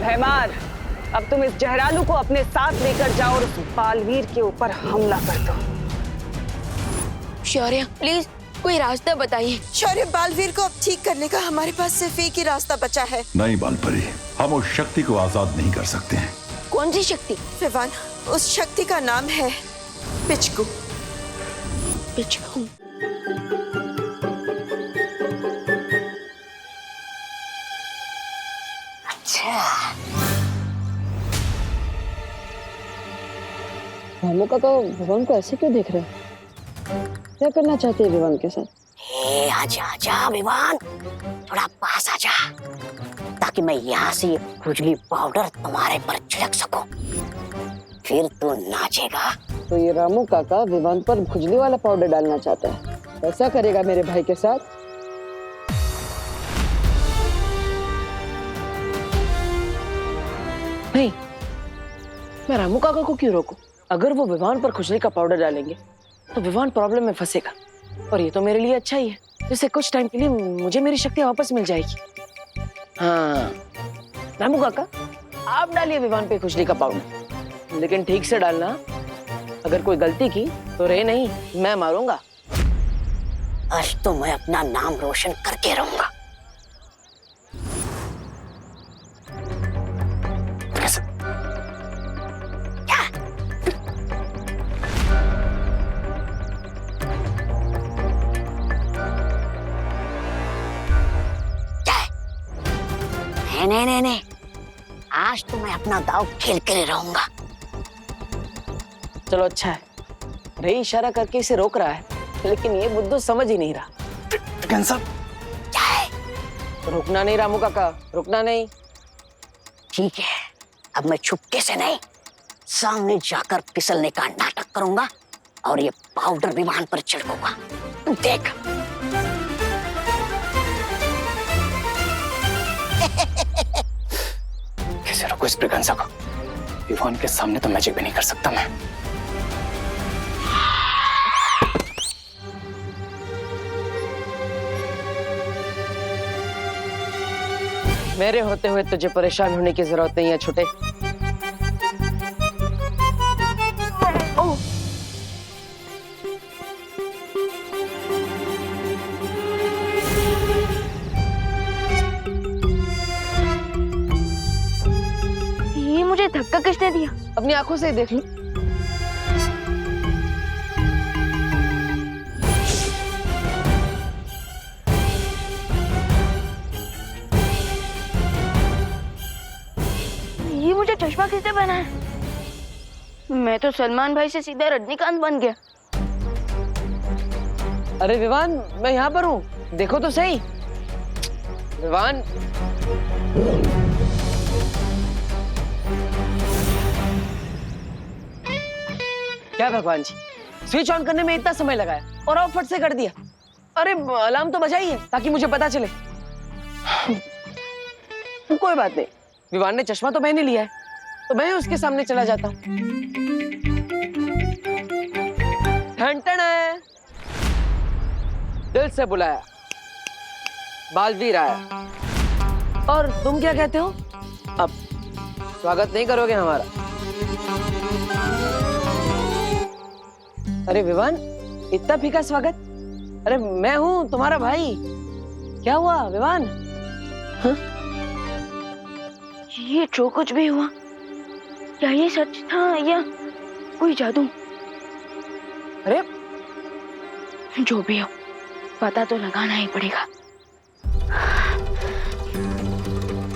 भैमार, अब तुम इस जहरालू को अपने साथ लेकर जाओ और उस बालवीर के ऊपर हमला कर दो। शौर्य प्लीज कोई रास्ता बताइए। शौर्य, बालवीर को अब ठीक करने का हमारे पास सिर्फ एक ही रास्ता बचा है। नहीं बालपरी, हम उस शक्ति को आजाद नहीं कर सकते हैं। कौन सी शक्ति? विवान, उस शक्ति का नाम है पिचकू। पिचकू? रामू काका विवान को ऐसे क्यों देख रहे हैं? क्या करना चाहते हैं विवान के साथ? आजा आजा विवान, थोड़ा पास आजा, ताकि मैं यहाँ से ये खुजली पाउडर तुम्हारे पर छिड़क सकूं। फिर तू नाचेगा। तो ये रामू काका विवान पर खुजली वाला पाउडर डालना चाहता है, ऐसा करेगा मेरे भाई के साथ? नहीं, मैं रामू काका को क्यों रोकूं? अगर वो विवान पर खुजली का पाउडर डालेंगे तो विवान प्रॉब्लम में फंसेगा, और ये तो मेरे लिए अच्छा ही है। इससे कुछ टाइम के लिए मुझे मेरी शक्ति वापस मिल जाएगी। हाँ रामू काका, आप डालिए विवान पे खुजली का पाउडर, लेकिन ठीक से डालना। अगर कोई गलती की तो रे नहीं, मैं मारूंगा। आज तो मैं अपना नाम रोशन करके रहूंगा। नहीं, आज तो मैं अपना दाव खेल कर रहूंगा। चलो अच्छा है, रे इशारा करके इसे रोक रहा है, लेकिन ये बुद्धू समझ ही नहीं रहा। रुकना नहीं रामू काका, रुकना नहीं। ठीक है, अब मैं छुपके से नहीं, सामने जाकर फिसलने का नाटक करूंगा और ये पाउडर विमान पर छिड़कूंगा। देख। कैसे रोको इस ब्रिगेंसा को? विवान के सामने तो मैजिक भी नहीं कर सकता मैं। मेरे होते हुए तुझे परेशान होने की जरूरत नहीं है छोटे। ओह, ये मुझे धक्का किसने दिया? अपनी आंखों से ही देख लो। ये मुझे चश्मा किसने पहना है? मैं तो सलमान भाई से सीधा रजनीकांत बन गया। अरे विवान, मैं यहाँ पर हूँ, देखो तो सही। विवान, क्या भगवान जी, स्विच ऑन करने में इतना समय लगाया और ऑफ फट से कर दिया। अरे अलार्म तो बजाइए ताकि मुझे पता चले। कोई बात नहीं, विवान ने चश्मा तो पहन ही लिया है, तो मैं उसके सामने चला जाता हूँ। ठन है, दिल से बुलाया, बालवीर आया। और तुम क्या कहते हो? अब स्वागत नहीं करोगे हमारा? अरे विवान, इतना फीका स्वागत? अरे मैं हूं तुम्हारा भाई। क्या हुआ विवान? हाँ? ये जो कुछ भी हुआ, क्या ये सच था या कोई जादू? अरे जो भी हो, पता तो लगाना ही पड़ेगा।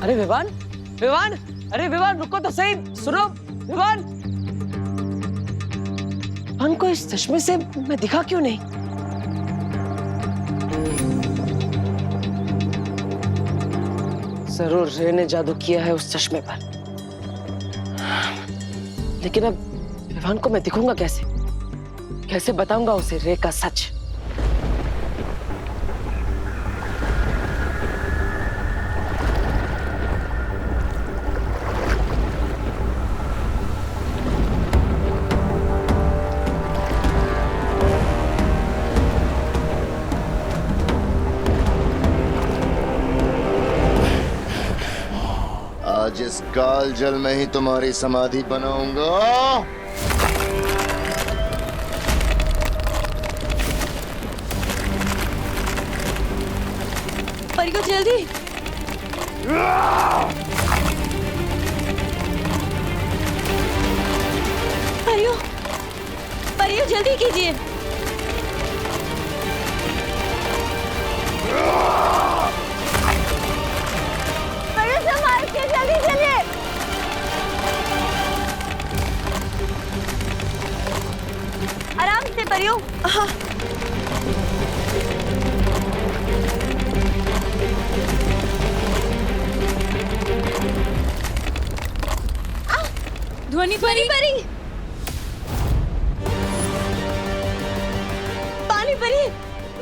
अरे विवान, विवान, अरे विवान रुको तो सही, सुनो विवान। विवान को इस चश्मे से मैं दिखा क्यों नहीं? जरूर रे ने जादू किया है उस चश्मे पर, लेकिन अब विवान को मैं दिखूंगा कैसे? कैसे बताऊंगा उसे रे का सच? आज इस काल जल में ही तुम्हारी समाधि बनाऊंगा। परियो जल्दी। परियो, परियो जल्दी कीजिए। परियो संभाल के जल्दी चलिए। आराम से परियो। हाँ। ध्वनि परी परी, पानी परी,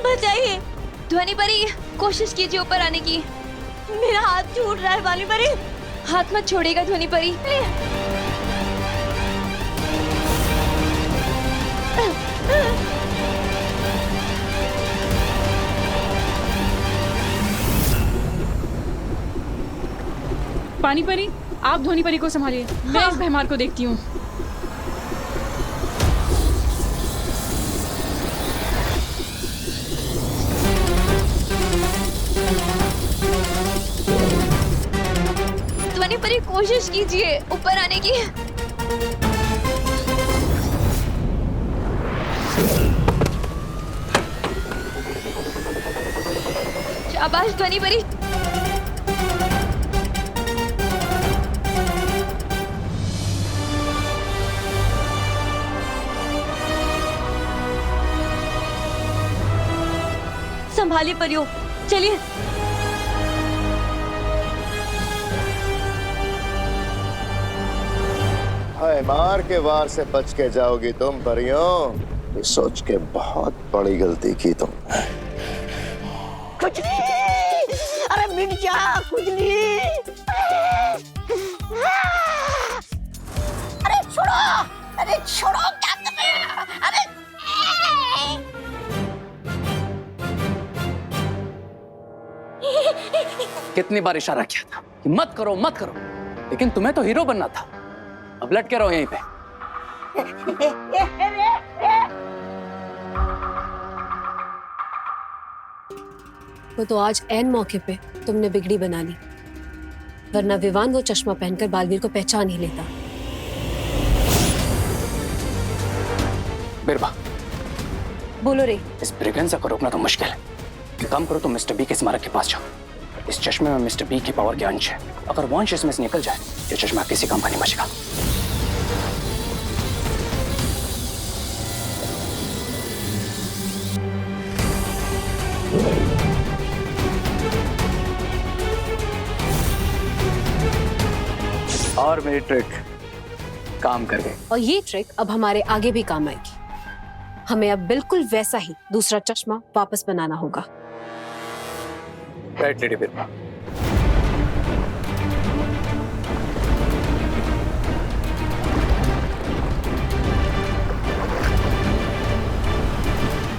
बचाइए। ध्वनि परी कोशिश कीजिए ऊपर आने की। मेरा हाथ छूट रहा है पानी परी। हाथ मत छोड़ेगा ध्वनि परी। पानी परी, आप ध्वनि परी को संभालिए। मैं इस भैमार को देखती हूँ। ध्वनि परी कोशिश कीजिए ऊपर आने की। शाबाश ध्वनि परी। संभालिए परियो, चलिए। हाय, मार के वार से बच के जाओगी तुम परियों। ये सोच के बहुत बड़ी गलती की तुम। खुजली, अरे मिट जा खुजली। अरे छोड़ो, अरे छोड़ो, क्या कर रहे हो? अरे कितनी बार इशारा किया था कि मत करो मत करो, लेकिन तुम्हें तो हीरो बनना था। अब लटके रहो यहीं पे। वो तो आज ऐन मौके पे तुमने बिगड़ी बना ली, वरना विवान वो चश्मा पहनकर बालवीर को पहचान ही लेता। बिरबा, बोलो रे। इस ब्रिगेंजा को रोकना तो मुश्किल है। एक काम करो, तुम मिस्टर बी के स्मारक के पास जाओ। इस चश्मे में मिस्टर बी की पावर के अंश है। अगर वो अंश इसमें से निकल जाए, ये चश्मा किसी काम का नहीं बचेगा। और मेरी ट्रिक काम कर गई। और ये ट्रिक अब हमारे आगे भी काम आएगी। हमें अब बिल्कुल वैसा ही दूसरा चश्मा वापस बनाना होगा। राइट लेडी बिरबा।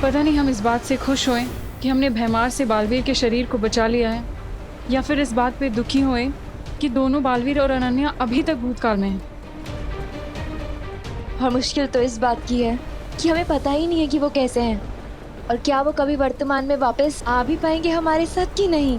पता नहीं हम इस बात से खुश होएं कि हमने भैमार से बालवीर के शरीर को बचा लिया है, या फिर इस बात पे दुखी होएं कि दोनों बालवीर और अनन्या अभी तक भूतकाल में हैं। और मुश्किल तो इस बात की है कि हमें पता ही नहीं है कि वो कैसे हैं और क्या वो कभी वर्तमान में वापस आ भी पाएंगे हमारे साथ कि नहीं।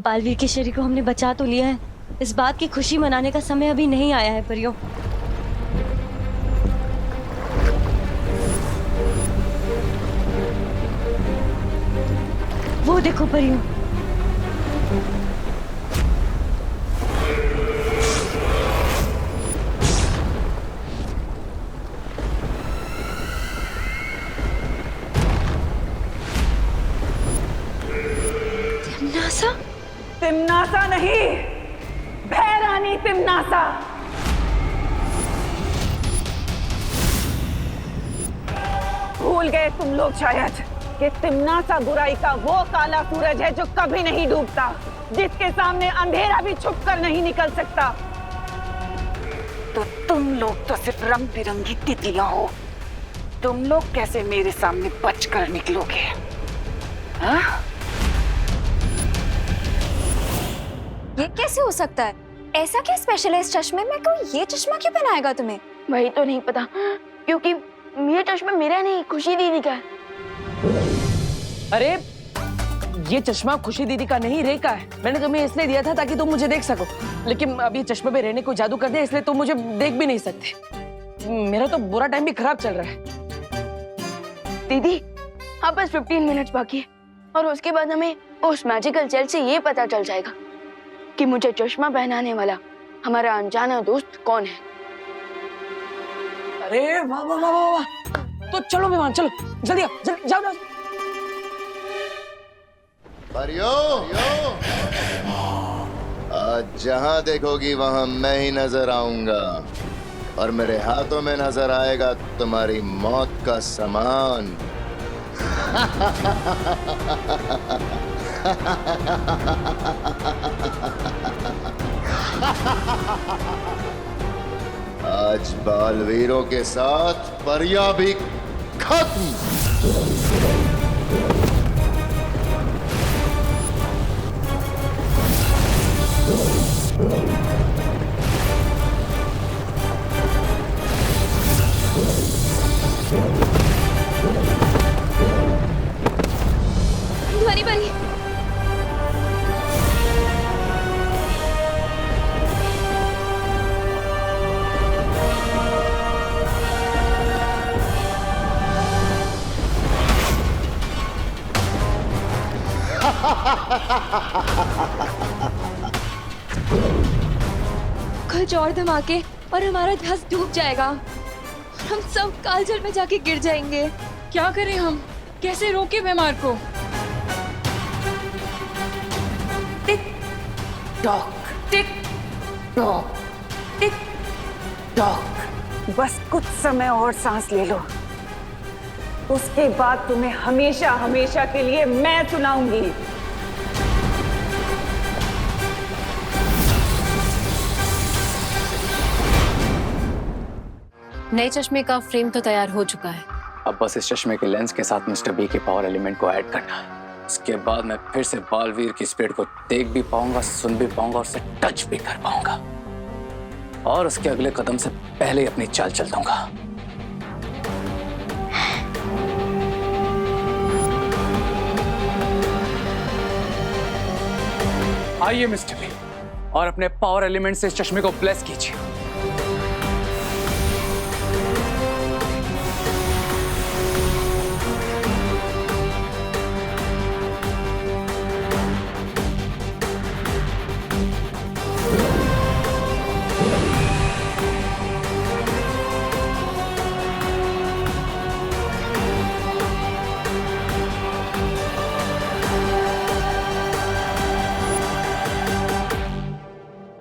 बालवीर के शरीर को हमने बचा तो लिया है। इस बात की खुशी मनाने का समय अभी नहीं आया है परियों। वो देखो परियों, तिमनासा नहीं, भैरानी तिमनासा। भूल गए तुम लोग शायद कि तिमनासा बुराई का वो काला सूरज है जो कभी नहीं डूबता, जिसके सामने अंधेरा भी छुपकर नहीं निकल सकता। तो तुम लोग तो सिर्फ रंग बिरंगी तितलियां हो। तुम लोग कैसे मेरे सामने बचकर निकलोगे? हाँ? ये कैसे हो सकता है? ऐसा क्या स्पेशल है इस चश्मे में? कोई ये चश्मा क्यों पहनाएगा तुम्हें? वही तो नहीं पता, क्योंकि ये चश्मा मेरा नहीं, खुशी दीदी का है। अरे ये चश्मा खुशी दीदी का नहीं, रे का है। मैंने तुम्हें इसलिए दिया था ताकि तुम मुझे देख सको, लेकिन अब ये चश्मे पे रहने को जादू कर दिया, इसलिए तुम मुझे देख भी नहीं सकते। मेरा तो बुरा टाइम भी खराब चल रहा है। दीदी हाँ, बस 15 मिनट बाकी है और उसके बाद हमें उस मैजिकल जेल से ये पता चल जाएगा कि मुझे चश्मा पहनाने वाला हमारा अनजाना दोस्त कौन है। अरे वाह वाह वाह वाह वाह। तो चलो विमान, चलो जल्दी आओ, जल्दी जाओ। परियों, आज जहां देखोगी वहां मैं ही नजर आऊंगा और मेरे हाथों में नजर आएगा तुम्हारी मौत का सामान। आज बालवीरों के साथ परियां भी खत्म। ध्वनि बनी। कुछ और धमाके और हमारा ध्यास डूब जाएगा। हम सब कालजल में जाके गिर जाएंगे। क्या करें हम? कैसे रोके बीमार को? Tick tock, tick tock, tick tock. बस कुछ समय और सांस ले लो, उसके बाद तुम्हें हमेशा हमेशा के लिए मैं सुनाऊंगी। नए चश्मे का फ्रेम तो तैयार हो चुका है। अब बस इस चश्मे के लेंस के साथ मिस्टर बी के पावर एलिमेंट को ऐड करना है। उसके बाद मैं फिर से बालवीर की स्पीड को देख भी पाऊंगा, सुन भी पाऊंगा और उसे टच भी कर पाऊंगा, और उसके अगले कदम से पहले ही अपनी चाल चल दूंगा। आइए मिस्टर बी, और अपने पावर एलिमेंट से इस चश्मे को ब्लेस कीजिए।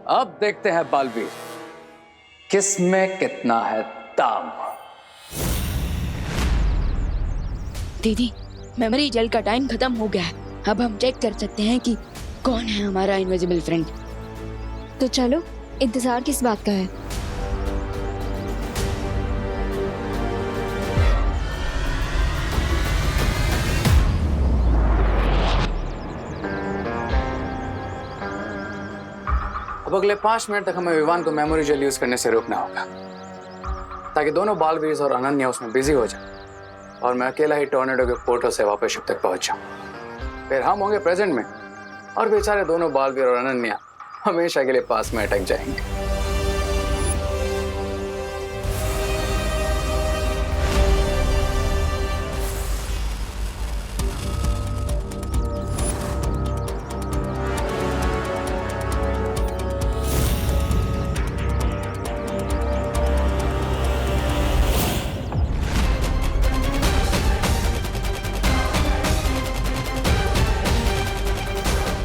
अब देखते हैं बालवीर, किस में कितना है दाम। दीदी मेमोरी जेल का टाइम खत्म हो गया है। अब हम चेक कर सकते हैं कि कौन है हमारा इनविजिबल फ्रेंड। तो चलो, इंतजार किस बात का है? अब अगले 5 मिनट तक हमें विवान को मेमोरी जेल यूज करने से रोकना होगा, ताकि दोनों बालवीर और अनन्या उसमें बिजी हो जाए और मैं अकेला ही टॉर्नेडो के पोर्टल से वापस शिप तक पहुंच जाऊं। फिर हम होंगे प्रेजेंट में और बेचारे दोनों बालवीर और अनन्या हमेशा के लिए पास में अटक जाएंगे।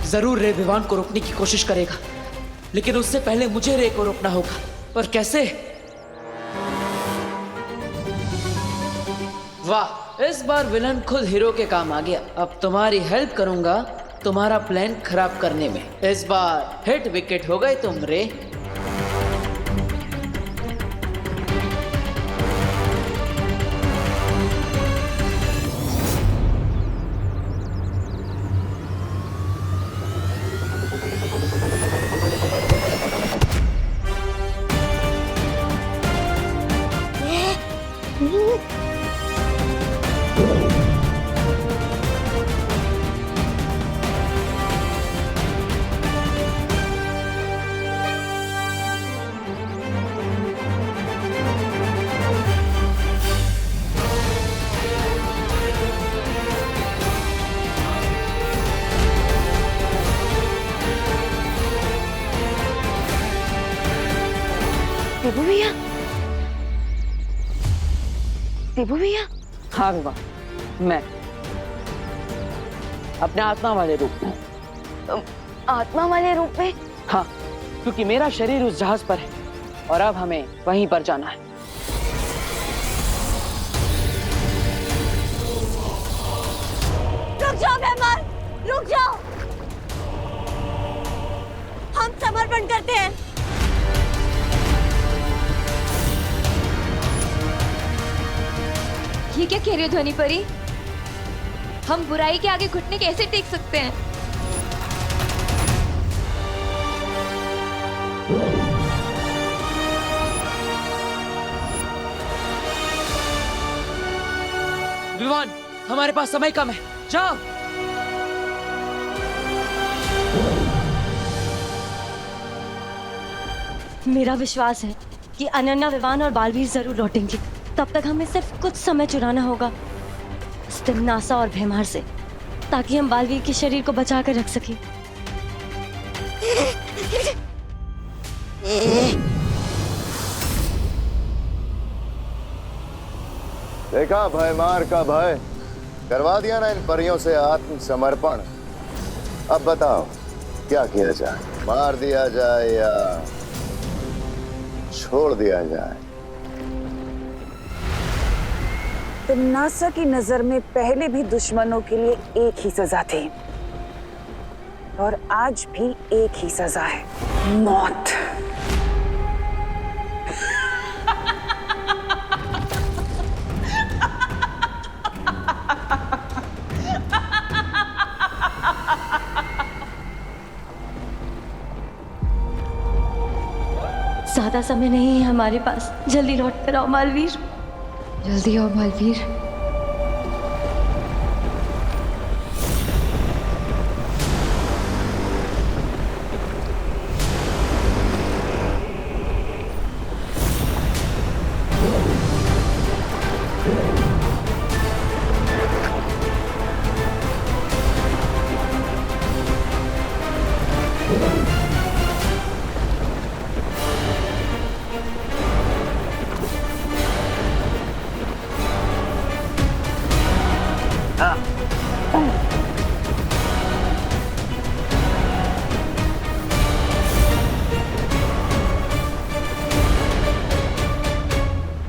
जरूर रे विवान को रोकने की कोशिश करेगा, लेकिन उससे पहले मुझे रे को रोकना होगा। पर कैसे? वाह, इस बार विलन खुद हीरो के काम आ गया। अब तुम्हारी हेल्प करूंगा तुम्हारा प्लान खराब करने में। इस बार हिट विकेट हो गए तुम रे। देबू भैया, देबू भैया। हाँ विवान, मैं अपने आत्मा वाले रूप में। आत्मा वाले रूप में? हाँ, क्योंकि मेरा शरीर उस जहाज पर है और अब हमें वहीं पर जाना है। रुक जाओ मेहमान, रुक जाओ। हम समर्पण करते हैं। ये क्या कह रही हो ध्वनि परी? हम बुराई के आगे घुटने कैसे टेक सकते हैं? विवान, हमारे पास समय कम है, जाओ। मेरा विश्वास है कि अनन्या, विवान और बालवीर जरूर लौटेंगे। तब तक हमें सिर्फ कुछ समय चुराना होगा उस तिम्नासा और भैमार से, ताकि हम बालवीर के शरीर को बचा कर रख सकें। देखा भयमार का भय, करवा दिया ना इन परियों से आत्मसमर्पण। अब बताओ क्या किया जाए, मार दिया जाए या छोड़ दिया जाए? तिम्नासा की नजर में पहले भी दुश्मनों के लिए एक ही सजा थी और आज भी एक ही सजा है, मौत। ज्यादा समय नहीं है हमारे पास, जल्दी लौट कर आओ बालवीर। जल्दी आओ बालवीर।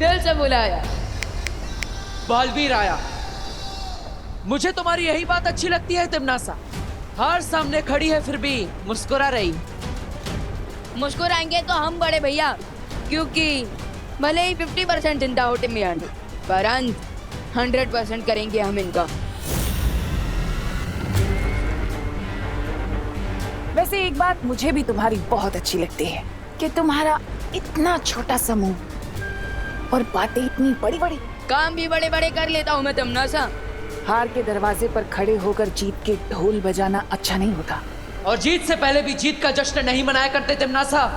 दिल से बुलाया, बालवीर आया। मुझे तुम्हारी यही बात अच्छी लगती है तिम्नासा, हार सामने खड़ी है फिर भी मुस्कुरा रही। मुस्कुराएंगे तो हम बड़े भैया, क्योंकि भले ही 50% चिंता हो टिम्मी आंटी, पर अंत 100% करेंगे हम इनका। वैसे एक बात मुझे भी तुम्हारी बहुत अच्छी लगती है कि तुम्हारा इतना छोटा समूह और बातें इतनी बड़ी बड़ी। काम भी बड़े बड़े कर लेता हूँ मैं तिम्नासा। हार के दरवाजे पर खड़े होकर जीत के ढोल बजाना अच्छा नहीं होता। और जीत से पहले भी जीत का जश्न नहीं मनाया करते तिम्नासा।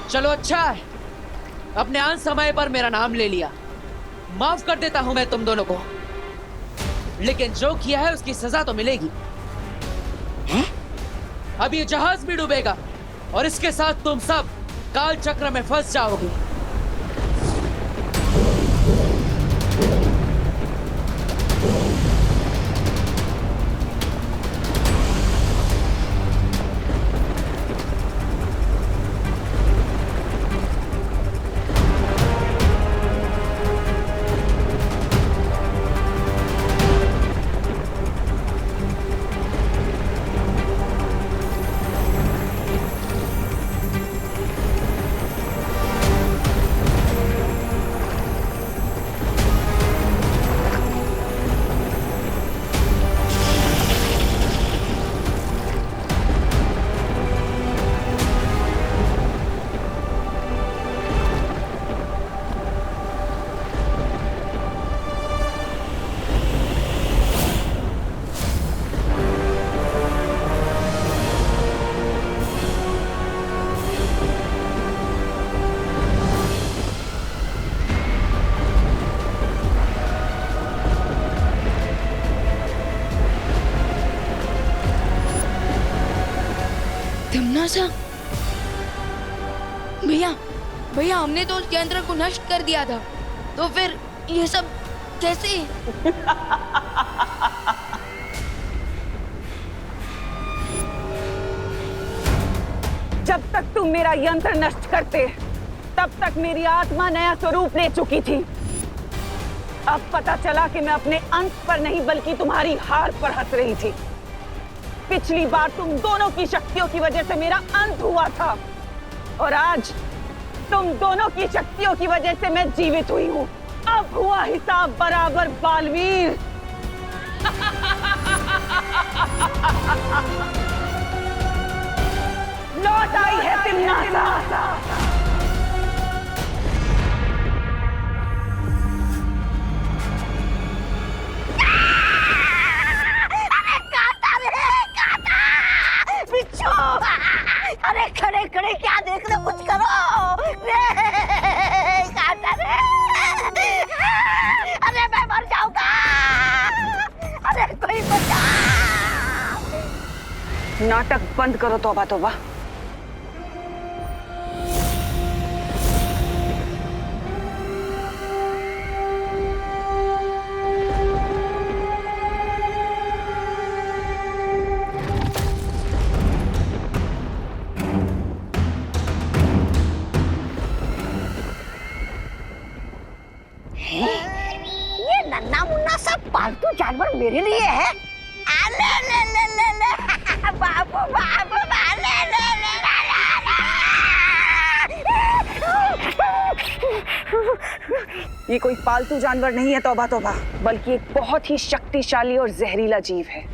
चलो अच्छा है, अपने आन समय पर मेरा नाम ले लिया। माफ कर देता हूं मैं तुम दोनों को, लेकिन जो किया है उसकी सजा तो मिलेगी। अब ये जहाज भी डूबेगा और इसके साथ तुम सब काल चक्र में फंस जाओगे। तिम्नासा, भैया भैया हमने तो उस यंत्र को नष्ट कर दिया था, तो फिर ये सब कैसे? जब तक तुम मेरा यंत्र नष्ट करते, तब तक मेरी आत्मा नया स्वरूप ले चुकी थी। अब पता चला कि मैं अपने अंत पर नहीं बल्कि तुम्हारी हार पर हंस रही थी। पिछली बार तुम दोनों की शक्तियों की वजह से मेरा अंत हुआ था, और आज तुम दोनों की शक्तियों की वजह से मैं जीवित हुई हूँ। अब हुआ हिसाब बराबर बालवीर। लौट आई है तिम्नासा। अरे खड़े खड़े क्या देख रहे, कुछ करो रे, काटा रे। अरे मैं मर जाऊंगा, अरे कोई बचा। नाटक बंद करो, तौबा तौबा। ये नन्ना मुन्ना सब पालतू जानवर मेरे लिए है। ले ले ले ले ले बाबू बाबू ले ले ले ये कोई पालतू जानवर नहीं है तौबा तौबा, बल्कि एक बहुत ही शक्तिशाली और जहरीला जीव है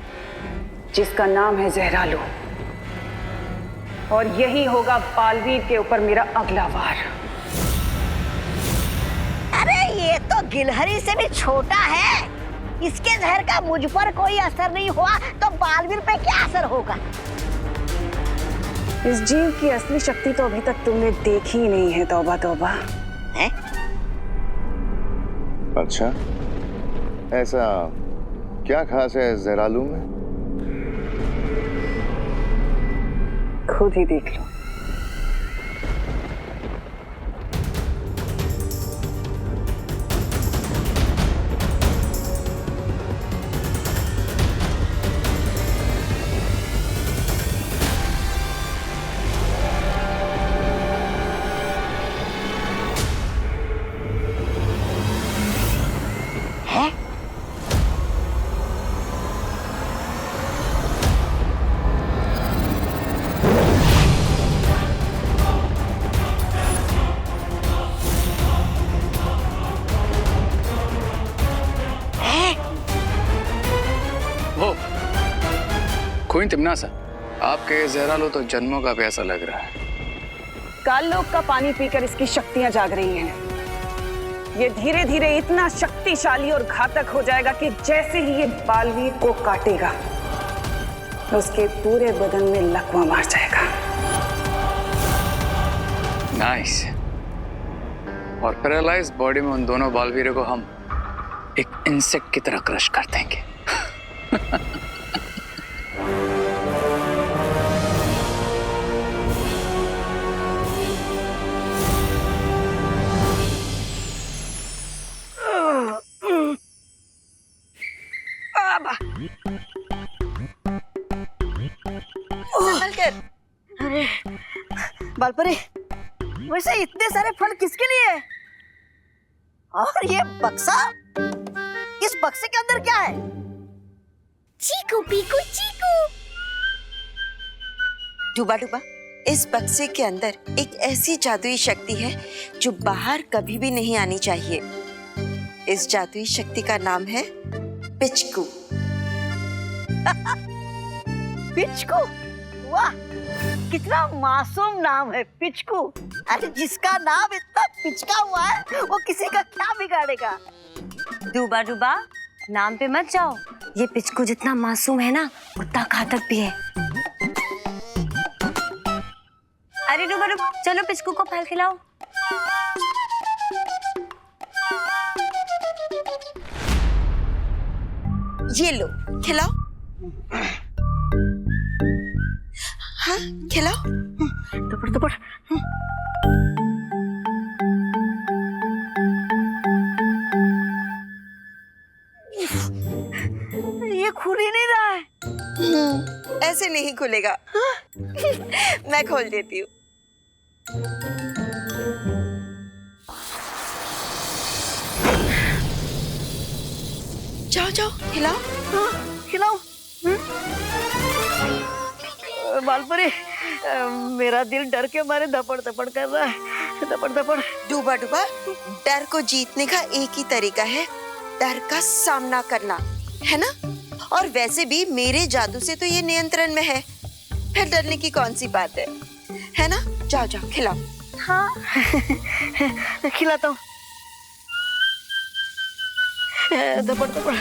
जिसका नाम है जहरालू। और यही होगा बालवीर के ऊपर मेरा अगला वार। अरे ये तो गिलहरी से भी छोटा है, इसके जहर का मुझ पर कोई असर नहीं हुआ तो बालवीर पे क्या असर होगा? इस जीव की असली शक्ति तो अभी तक तुमने देखी ही नहीं है तौबा तौबा। है? अच्छा, ऐसा क्या खास है जहरालू में? खुद ही देख लो। क्वीन तिम्नासा, आपके जहरालू तो जन्मों का प्यासा लग रहा है। काल लोक का पानी पीकर इसकी शक्तियां जाग रही हैं। ये धीरे धीरे इतना शक्तिशाली और घातक हो जाएगा कि जैसे ही ये बालवीर को काटेगा, उसके पूरे बदन में लकवा मार जाएगा। नाइस। और पैरालाइज बॉडी में उन दोनों बालवीरों को हम एक इंसेक्ट की तरह क्रश कर देंगे। अरे बालपरी, वैसे इतने सारे फल किसके लिए है? और ये बक्सा, इस बक्से के अंदर क्या है? चीकू पीकू चीकू। डूबा डूबा, इस बक्से के अंदर एक ऐसी जादुई शक्ति है जो बाहर कभी भी नहीं आनी चाहिए। इस जादुई शक्ति का नाम है पिचकू। पिचकू? वाह, कितना मासूम नाम है पिचकू। अरे जिसका नाम इतना पिचका हुआ है वो किसी का क्या बिगाड़ेगा। डूबा डूबा, नाम पे मत जाओ। ये पिचकू जितना मासूम है ना, उतना घातक भी है। अरे डूबा डूबा, चलो पिचकू को फल खिलाओ। ये लो, खिलाओ। हाँ, खिलाओ। दबड़ दबड़। ये खुल ही नहीं रहा है। ऐसे नहीं खुलेगा। मैं खोल देती हूँ। जाओ जाओ, खिलाओ। हाँ, खिलाओ। बालपरी, मेरा दिल डर के मारे धपड़ धपड़ कर रहा है, धपड़ धपड़। डूबा डूबा, डर को जीतने का एक ही तरीका है, डर का सामना करना, है ना? और वैसे भी मेरे जादू से तो ये नियंत्रण में है, फिर डरने की कौन सी बात है ना? जाओ जाओ, खिलाओ। हाँ, खिलाता हूँ। धपड़ धपड़।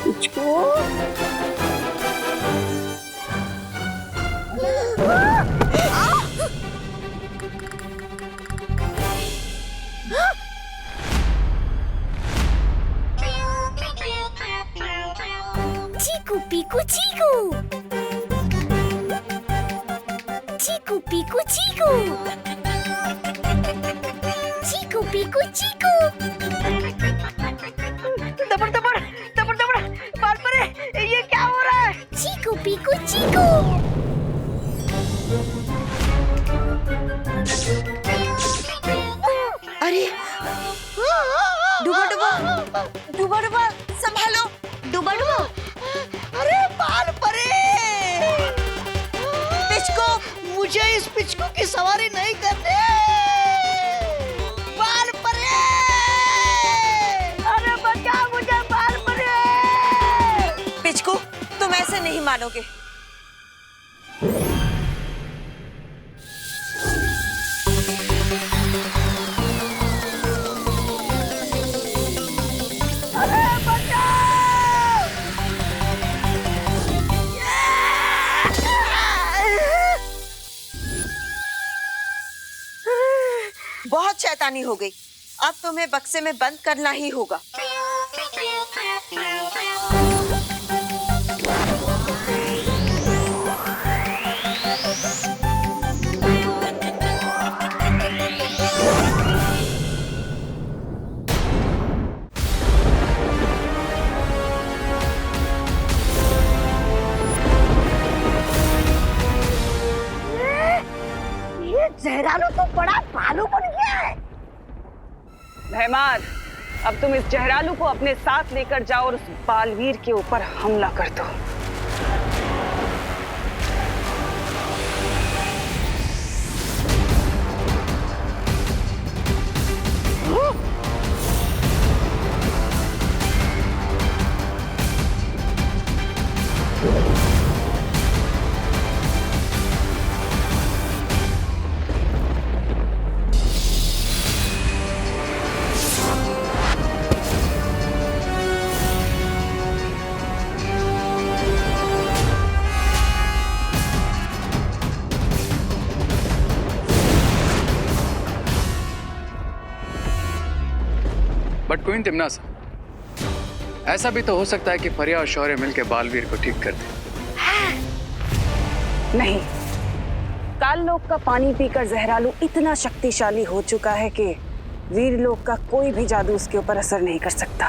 पिचकू। चीकू पीकू चीकू। चीकू पीकू चीकू। चीकू पीकू चीकू। दबड़ दबड़ दबड़ दबड़। बालपरी, ये क्या हो रहा है? चीकू पीकू चीकू। अरे डूबा डूबा, डूबा डूबा, संभालो। डूबा डूबा। अरे बालपरी, पिचकू, मुझे इस पिचकू की सवारी नहीं करनी। बालपरी, अरे बचा मुझे बालपरी। पिचकू, तुम ऐसे नहीं मानोगे। अरे बचाओ! बहुत शैतानी हो गई, अब तुम्हें बक्से में बंद करना ही होगा। ये जहरालू तो बड़ा भालू बन गया है। भैमार, अब तुम इस जहरालू को अपने साथ लेकर जाओ और उस बालवीर के ऊपर हमला कर दो। बट क्वीन तिमनासा, ऐसा भी तो हो सकता है कि फरिया और शौर्य मिलकर बालवीर को ठीक कर दे। नहीं, काललोक का पानी पीकर जहरालू इतना शक्तिशाली हो चुका है कि वीरलोक का कोई भी जादू उसके ऊपर असर नहीं कर सकता।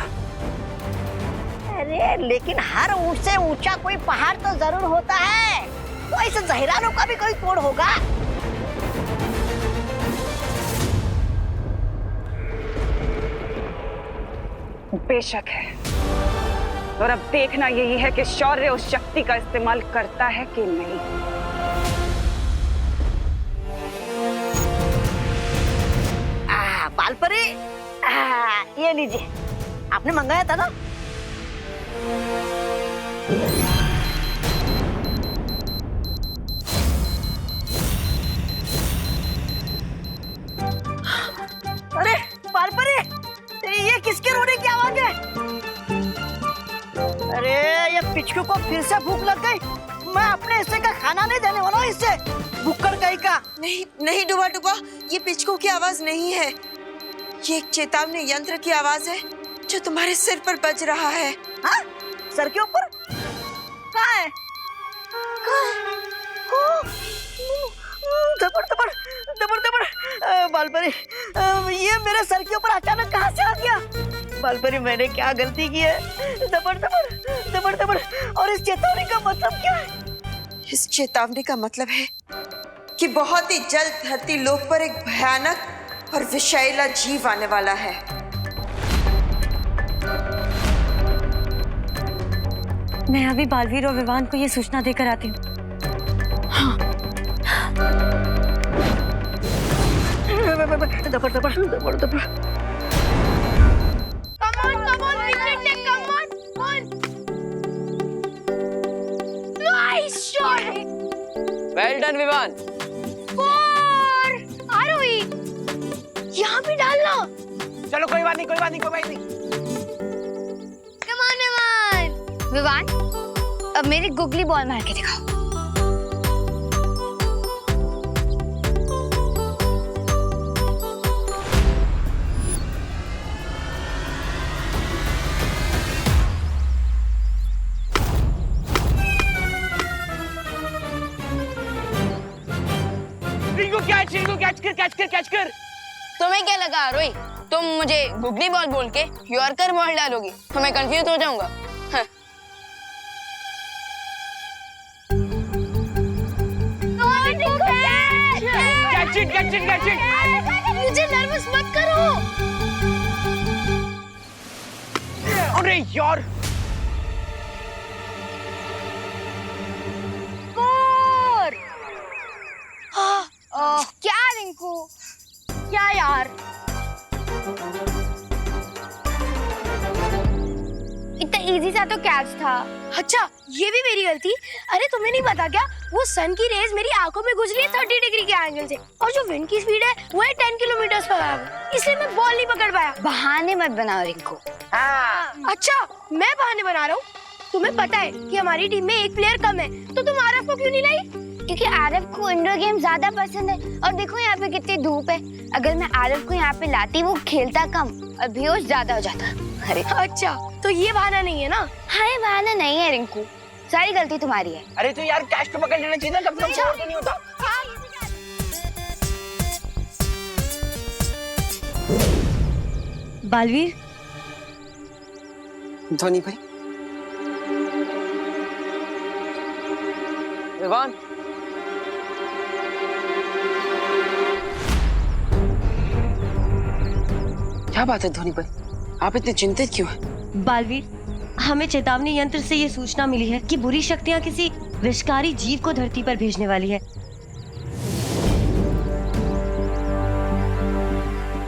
अरे लेकिन हर ऊंच से ऊंचा कोई पहाड़ तो जरूर होता है, तो इस जहरालों का भी कोई तोड़ होगा। बेशक है, और अब देखना यही है कि शौर्य उस शक्ति का इस्तेमाल करता है कि नहीं। बालपरी, ये लीजिए, आपने मंगाया था ना। अरे बालपरी, ये किसके रोने की आवाज है? अरे ये पिचकू को फिर से भूख लग गई। मैं अपने हिस्से का खाना नहीं देने वाला हूँ इससे, भूखड़ कहीं का। नहीं नहीं डुबा डुबा, ये पिचकू की आवाज नहीं है, ये एक चेतावनी यंत्र की आवाज है जो तुम्हारे सिर पर बज रहा है। हाँ? सर के ऊपर? कहाँ है? दबड़ दबड़ दबड़ दबड़। बालपरी, ये मेरे सर के ऊपर अचानक कहाँ से आ गया? बालपरी, मैंने क्या गलती की है? दबड़ दबड़ दबड़ दबड़। और इस चेतावनी का मतलब क्या है? इस चेतावनी का मतलब है कि बहुत ही जल्द धरती लोक पर एक भयानक और विषैला जीव आने वाला है। मैं अभी बालवीर और विवान को ये सूचना देकर आती हूँ। दबड़ दबड़ दबड़ दबड़। Well done Vivaan. आरोही, यहाँ भी डालना। चलो कोई बात नहीं, कोई बात नहीं, कोई बात नहीं। Come on, Vivaan. विवान, अब मेरी गुगली बॉल मार के दिखाओ। कैच कर। तुम्हें क्या लगा आरोही, तुम मुझे गुगली बॉल बोल के यॉर्कर बॉल डालोगी तो मैं कंफ्यूज हो जाऊंगा? हाँ। मुझे नर्वस मत करो। अरे यार, क्या रिंकू, क्या यार, इतना इजी सा तो कैच था। अच्छा, ये भी मेरी गलती। अरे तुम्हें नहीं पता क्या, वो सन की रेज मेरी आंखों में गुजरी है 30 डिग्री के एंगल से, और जो विंड की स्पीड है वो है 10 किलोमीटर पर आवर, इसलिए मैं बॉल नहीं पकड़ पाया। बहाने मत बनाओ रिंकू। अच्छा, मैं बहाने बना रहा हूँ? तुम्हें पता है कि हमारी टीम में एक प्लेयर कम है, तो तुम आरफ को क्यों नहीं लाई? क्योंकि आरफ को इंडोर गेम ज्यादा पसंद है, और देखो यहाँ पे कितनी धूप है। अगर मैं आरफ को यहाँ पे लाती, वो खेलता कम और बेहोश ज्यादा हो जाता। अरे अच्छा, तो ये बहाना नहीं है ना? हाँ, ये बहाना नहीं है रिंकू, सारी गलती तुम्हारी है। अरे तो यार कैच तो पकड़ लेना चाहिए ना, कब से अच्छा। नहीं होता। बालवीर, धोनी भाई। विवान, क्या बात है धोनी भाई, आप इतने चिंतित क्यों हैं? बालवीर, हमें चेतावनी यंत्र से ये सूचना मिली है कि बुरी शक्तियाँ किसी विषकारी जीव को धरती पर भेजने वाली है।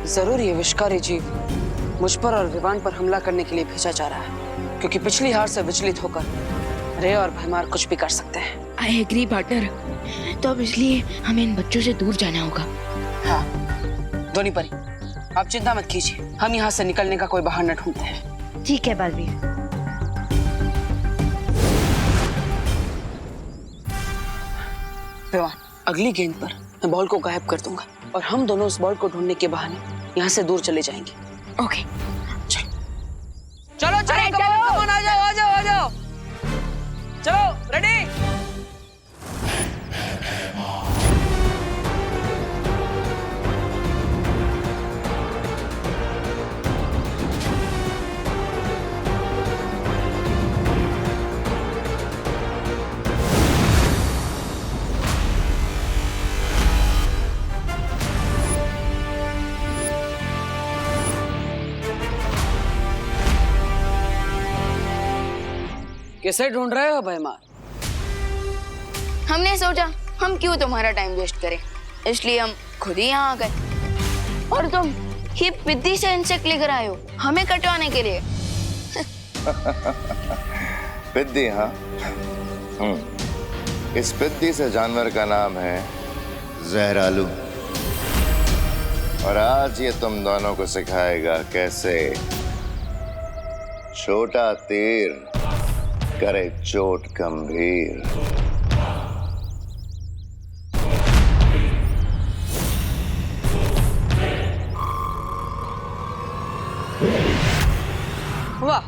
जरूर ये विषकारी जीव मुझ पर और विवान पर हमला करने के लिए भेजा जा रहा है, क्योंकि पिछली हार से विचलित होकर रे और भैमार कुछ भी कर सकते हैं। आई एग्री पार्टनर, तो अब इसलिए हमें इन बच्चों से दूर जाना होगा। हाँ धोनी परी, आप चिंता मत कीजिए, हम यहाँ से निकलने का कोई बहाना ढूंढते हैं। ठीक है बालवीर। विवान, अगली गेंद पर मैं बॉल को गायब कर दूंगा और हम दोनों उस बॉल को ढूंढने के बहाने यहाँ से दूर चले जाएंगे। ओके, किसे ढूंढ रहे हो भैमार? हमने सोचा हम क्यों तुम्हारा टाइम वेस्ट करें, इसलिए हम खुद ही यहाँ आ गए। और तुम ये पिद्दी से इंसेक्ट लेकर आए हो हमें कटवाने के लिए। पिद्दी? हाँ, इस पिद्दी से जानवर का नाम है जहरालू, और आज ये तुम दोनों को सिखाएगा कैसे छोटा तीर करे चोट गंभीर। वाह,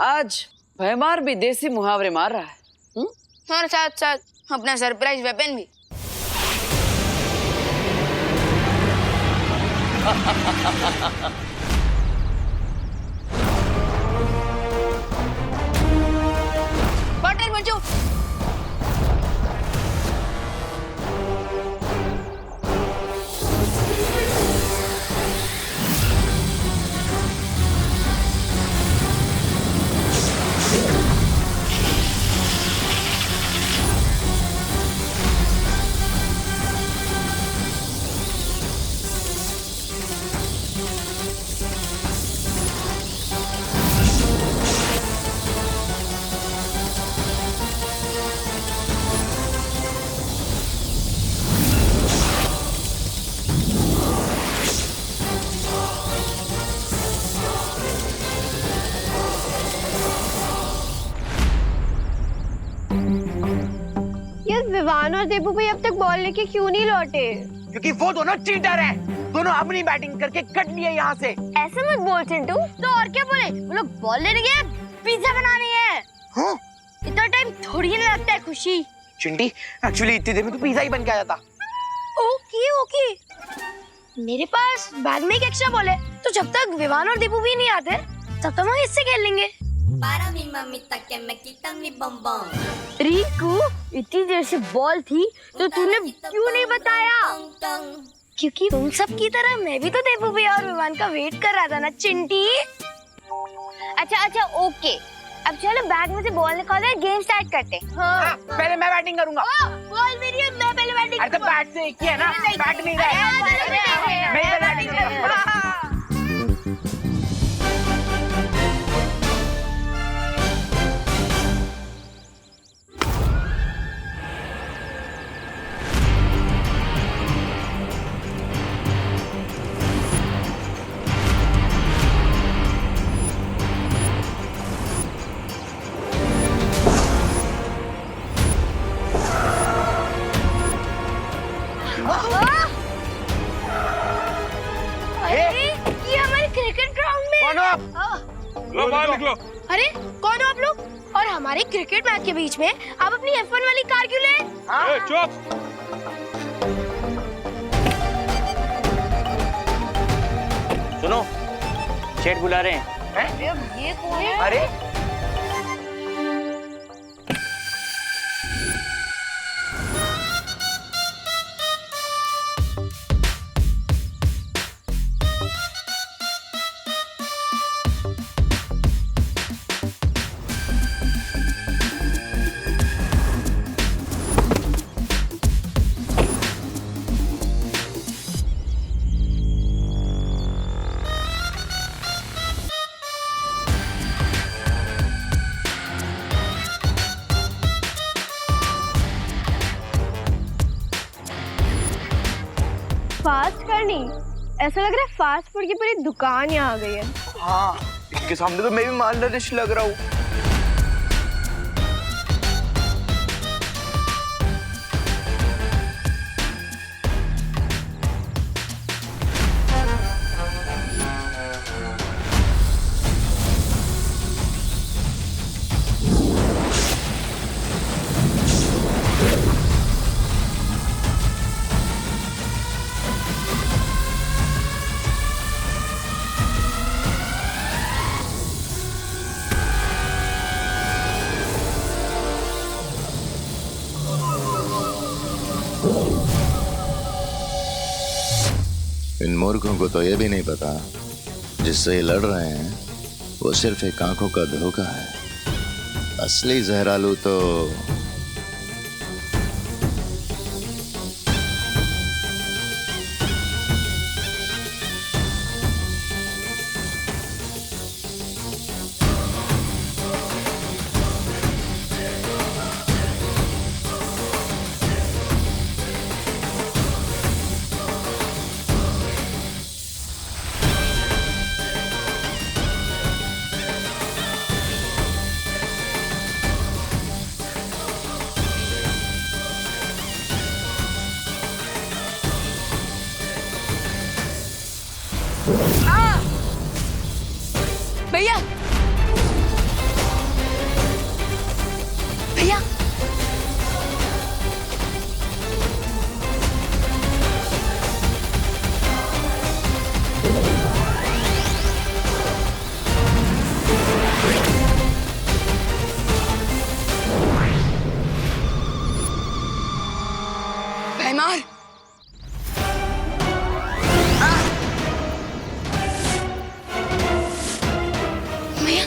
आज भैमार भी देसी मुहावरे मार रहा है। और साथ साथ अपना सरप्राइज वेपन भी। बटन बचो। विवान और देबू भाई अब तक बॉल लेके क्यों नहीं लौटे? क्योंकि वो दोनों चीटर हैं। दोनों अपनी बैटिंग करके कट लिए यहाँ से। ऐसे मत बोल चिंटू, तो और क्या बोले? वो लोग बॉल लेने गए, पिज्जा बनाने गए। हाँ? इतना टाइम थोड़ी ना लगता है खुशी। चिंटी, एक्चुअली इतनी देर में तो पिज्जा ही बन के आ जाता। ओके ओके, मेरे पास बैग में एक एक्स्ट्रा बॉल है, तो जब तक विवान और देबू भी नहीं आते तब तक हम इससे खेल लेंगे। रिकू, इतनी देर से बॉल थी तो तूने क्यों नहीं बताया? क्योंकि तुम सब की तरह मैं भी तो देबू भैया और विवान का वेट कर रहा था ना चिंटी। अच्छा ओके, अब चलो बैग में से बॉल निकालो, गेम स्टार्ट करते हैं। हाँ, पहले मैं बैटिंग करूंगा। बॉल मेरी है, मैं पहले बैटिंग। अरे तो बैट से एक ही है ना, बैट नहीं है। मैं बैटिंग करूंगा। ये हमारे क्रिकेट ग्राउंड में। कौन हो? बाहर निकलो। अरे कौन हो आप लोग? और हमारे क्रिकेट मैच के बीच में आप अपनी F1 वाली कार क्यों ले? चुप। सुनो, शेठ बुला रहे हैं। ये कौन है? अरे फास्ट करनी, ऐसा लग रहा है फास्ट फूड की पूरी दुकान यहाँ आ गई है। हाँ, इनके सामने तो मैं भी मालनरिश लग रहा हूँ। इन मूर्खों को तो ये भी नहीं पता जिससे ये लड़ रहे हैं वो सिर्फ एक आंखों का धोखा है। असली जहरालू तो भैया भैया भैमार भैया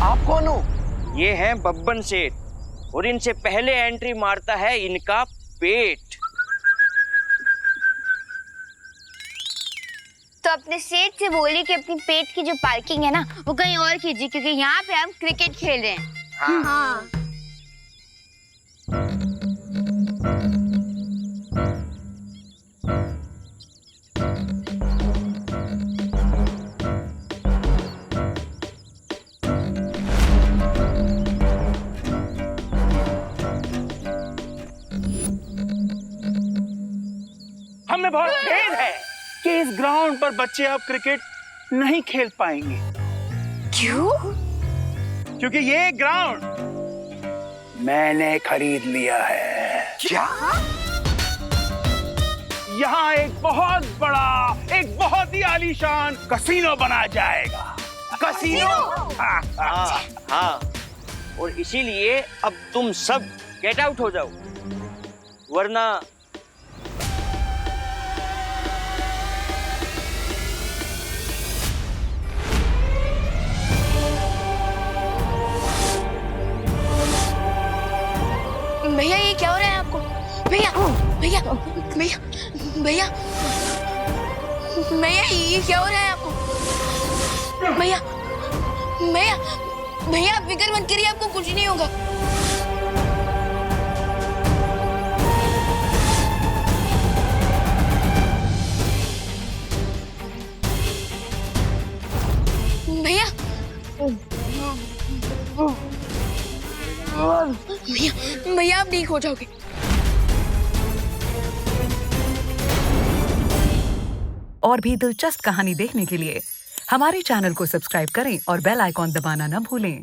आप कौन हो? ये हैं बब्बन सेठ और इनसे पहले एंट्री मारता है इनका पेट। तो अपने सेठ से बोलिए कि अपनी पेट की जो पार्किंग है ना वो कहीं और कीजिए क्योंकि यहाँ पे हम क्रिकेट खेल रहे हैं। हाँ। हमें बहुत खेद है कि इस ग्राउंड पर बच्चे अब क्रिकेट नहीं खेल पाएंगे। क्यों? क्योंकि ये ग्राउंड मैंने खरीद लिया है। क्या? यहाँ एक बहुत बड़ा, एक बहुत ही आलीशान कसीनो बना जाएगा। कसीनो? हाँ। और इसीलिए अब तुम सब गेट आउट हो जाओ, वरना भैया ये क्या हो रहा है आपको? भैया भैया भैया भैया भैया ये क्या हो रहा है आपको? भैया भैया भैया आप फिक्र मत करिए, आपको कुछ नहीं होगा। भैया भैया भैया आप ठीक हो जाओगे। और भी दिलचस्प कहानी देखने के लिए हमारे चैनल को सब्सक्राइब करें और बेल आइकॉन दबाना न भूलें।